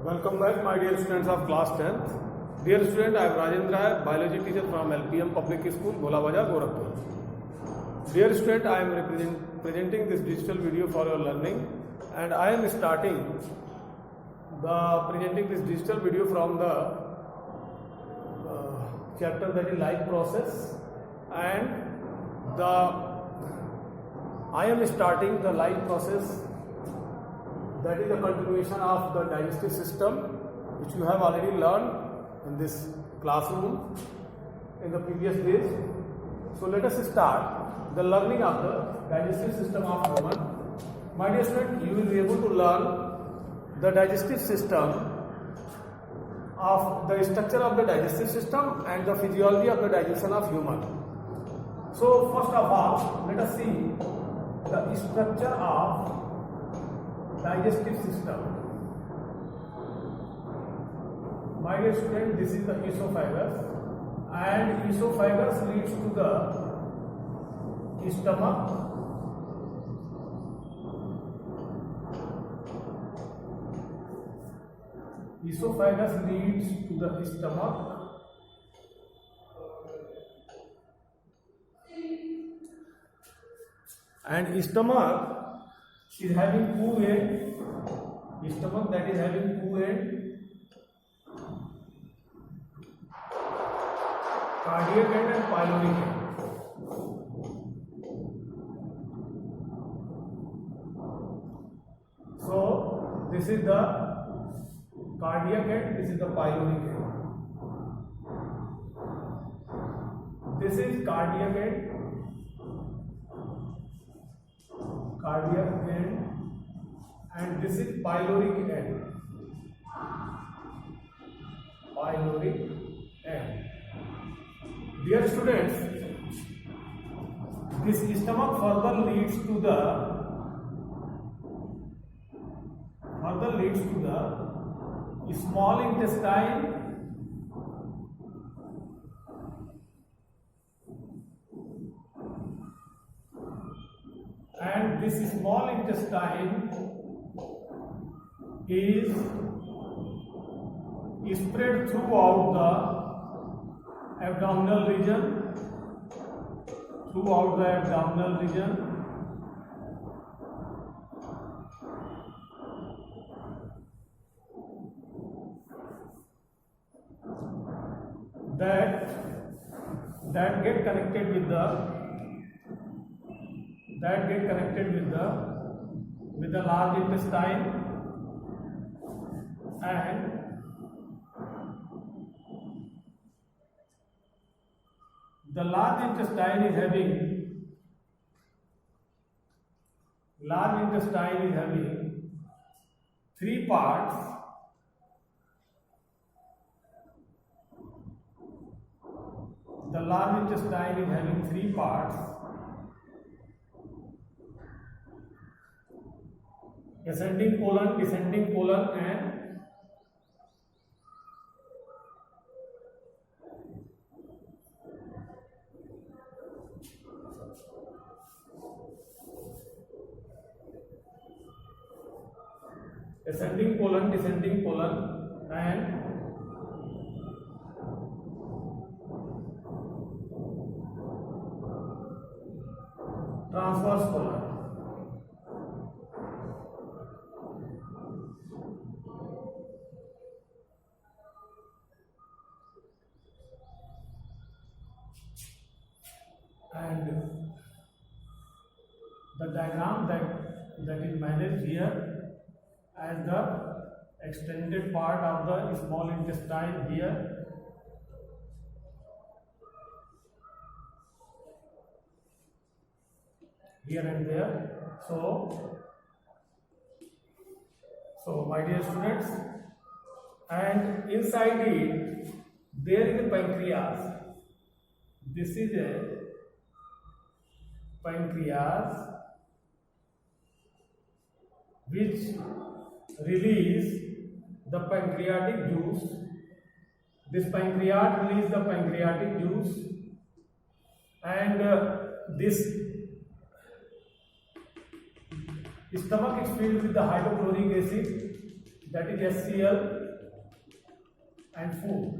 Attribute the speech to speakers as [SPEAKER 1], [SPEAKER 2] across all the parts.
[SPEAKER 1] Welcome back, my dear students of class 10th. Dear student, I am Rajendra, biology teacher from LPM Public School, Bhola Bazaar, Gorakhpur. Dear student, I am presenting this digital video for your learning, and I am presenting this digital video from the chapter that is life process, and I am starting the life process, that is the continuation of the digestive system, which you have already learned in this classroom in the previous days. So let us start the learning of the digestive system of human. My dear student, you will be able to learn the digestive system of the structure of the digestive system and the physiology of the digestion of human. So first of all, let us see the structure of digestive system. My dear student, this is the esophagus, and esophagus leads to the stomach. Esophagus leads to the stomach, and stomach is having two ends. Stomach that is having two ends, cardiac end and pyloric end. So this is the cardiac end, this is the pyloric end. This is cardiac end, and this is pyloric end. Pyloric end. Dear students, this stomach further leads to the small intestine, and this small intestine is spread throughout the abdominal region, that get connected with the large intestine, and the large intestine is having three parts. The large intestine is having three parts: ascending colon, descending colon, and ascending colon, descending colon, and transverse colon. And the diagram that is managed here as the extended part of the small intestine here, and there. So my dear students, and inside it there is a pancreas. This is a pancreas which release the pancreatic juice. This pancreas release the pancreatic juice, and this stomach is filled with the hydrochloric acid. that is HCl and food.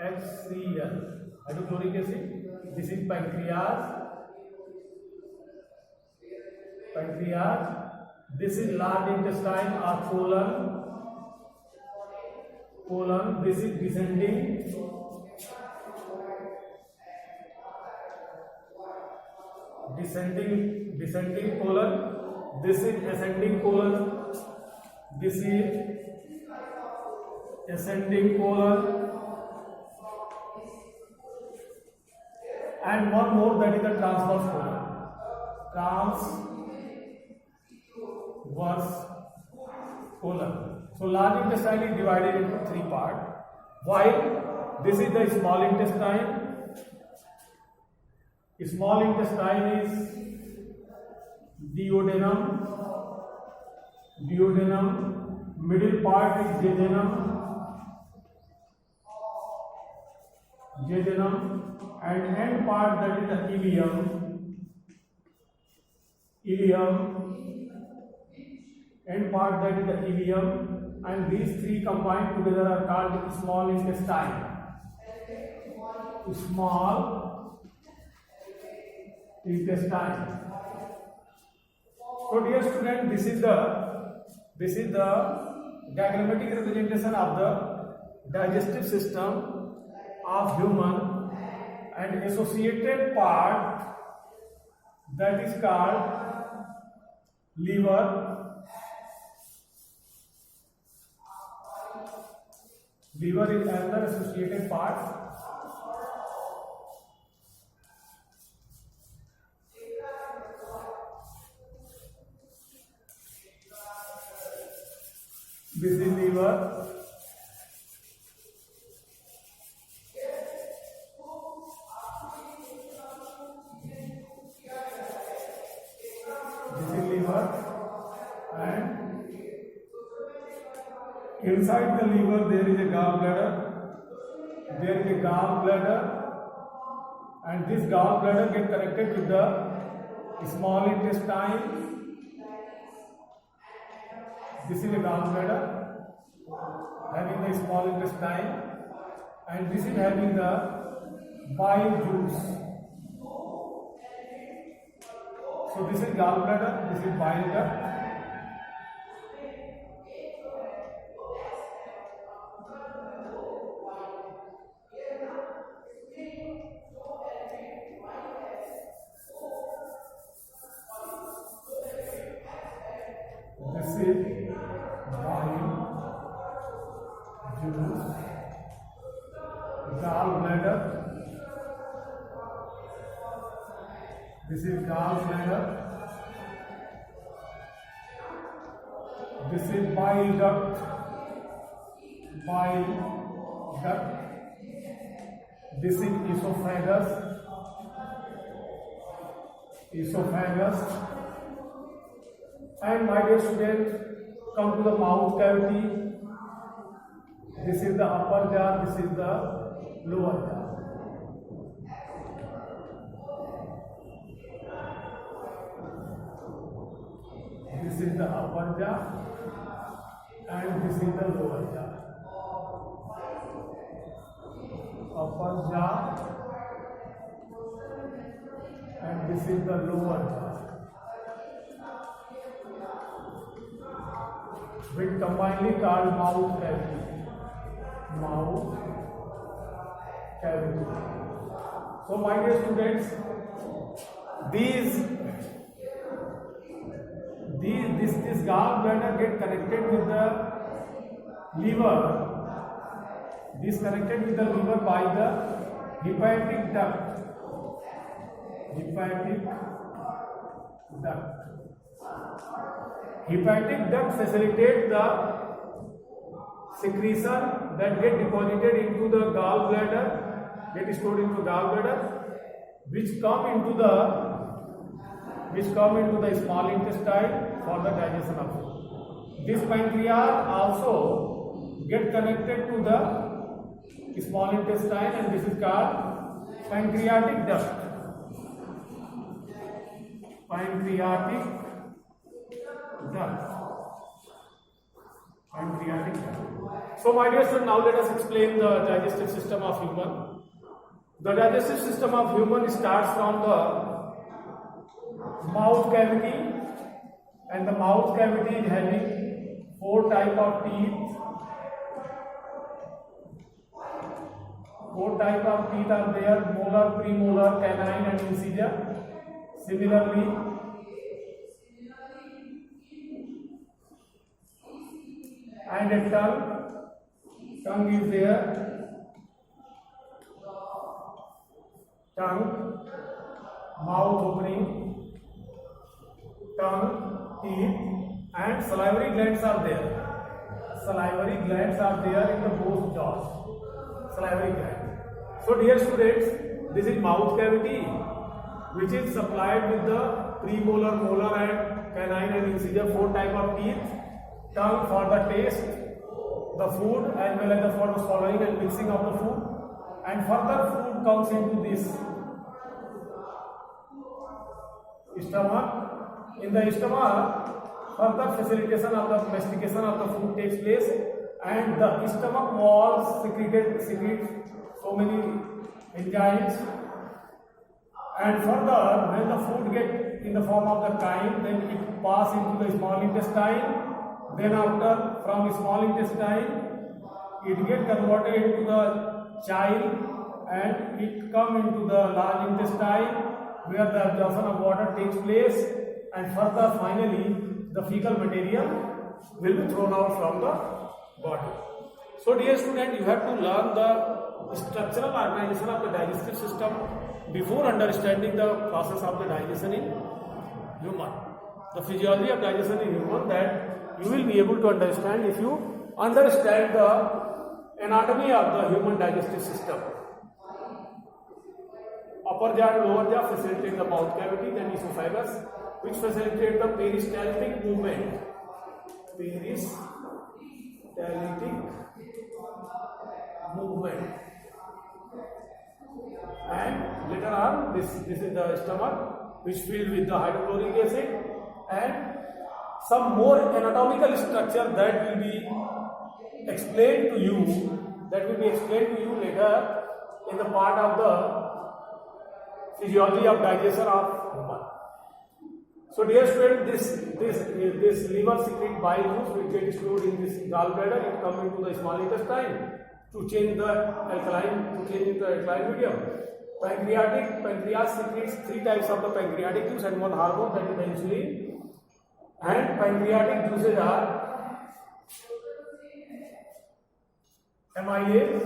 [SPEAKER 1] HCl, hydrochloric acid. This is pancreas. This is large intestine or colon. This is descending colon. This is ascending colon. This is ascending colon. And one more, that is the transverse colon. Transverse colon. So large intestine is divided into three parts. While this is the small intestine. Small intestine is duodenum. Middle part is jejunum, and end part, that is the ileum. End part, that is the ileum, and these three combined together are called small intestine. Small intestine. So dear student, this is the diagrammatic representation of the digestive system of human, and associated part, that is called liver. Liver is another associated part. This is liver. And inside the liver there is a gallbladder. And this gallbladder gets connected with the small intestine. This is a gallbladder having the small intestine, and this is having the bile juice. So this is gallbladder, this is bile duct. This is bile juice, gallbladder. This is gallbladder. This is bile duct. This is esophagus. And my dear students, come to the mouth cavity. This is the upper jaw, this is the lower jaw. This is the upper jaw and this is the lower jaw. Upper jaw and this is the lower jaw, which combinedly called mouth cavity. So my dear students, this gallbladder get connected with the liver. This connected with the liver by the hepatic duct. Hepatic duct facilitates the secretion that get deposited into the gallbladder, get stored into gallbladder, which come into the small intestine for the digestion of food. This pancreas also get connected to the small intestine, and this is called pancreatic duct. pancreatic duct. So my dear students, now let us explain the digestive system of human. The digestive system of human starts from the mouth cavity, and the mouth cavity is having 4 types of teeth. 4 types of teeth are there: molar, premolar, canine and incisor. Similarly, and a tongue is there. Tongue, mouth opening, tongue, teeth, and salivary glands are there. Salivary glands are there in the both jaws. Salivary gland. So dear students, this is mouth cavity, which is supplied with the premolar, molar and canine and incisor, 4 type of teeth. Tongue for the taste, the food, as well as for the swallowing and mixing of the food. And further food comes into this stomach. In the stomach, further facilitation of the mastication of the food takes place, and the stomach walls secrete so many enzymes. And further, when the food gets in the form of the chyme, then it passes into the small intestine. Then after, from small intestine, it gets converted into the chyle, and it comes into the large intestine, where the absorption of water takes place, and further finally the fecal material will be thrown out from the body. So dear student, you have to learn the structural organization of the digestive system before understanding the process of the digestion in human. The physiology of digestion in human, that you will be able to understand if you understand the anatomy of the human digestive system. Upper jaw and lower jaw facilitate the mouth cavity, then esophagus, which facilitate the peristaltic movement. Peristaltic movement. And later on, this is the stomach, which filled with the hydrochloric acid, and some more anatomical structure that will be explained to you. Later in the part of the physiology of digestion of human. So dear student, this liver secrete bile juice which gets stored in this gallbladder. It comes into the small intestine to change the alkaline medium. Pancreas secretes 3 types of the pancreatic juice and 1 hormone, that is the insulin. And pancreatic juices are amylase,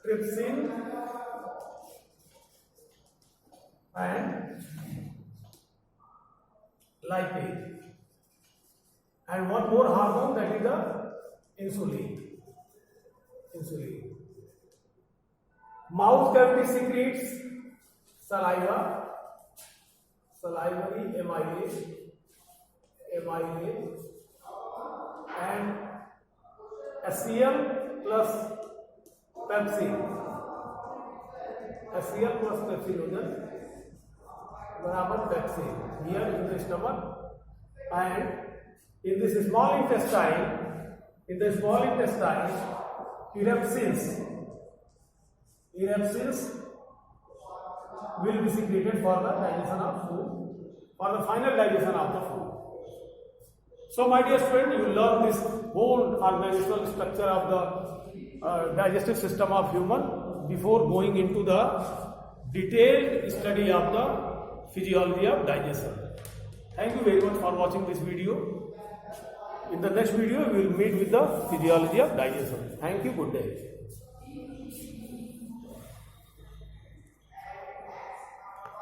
[SPEAKER 1] trypsin, and lipase, and 1 more hormone, that is the insulin. Mouth cavity secretes saliva, salivary amylase, and HCl plus pepsin. HCl plus pepsinogen barabar pepsin here in the stomach, and in this small intestine, eruptions will be secreted for the digestion of food, for the final digestion of the food. So my dear student, you learn this whole organizational structure of the digestive system of human before going into the detailed study of the physiology of digestion. Thank you very much for watching this video. In the next video, we will meet with the physiology of digestion. Thank you. Good day.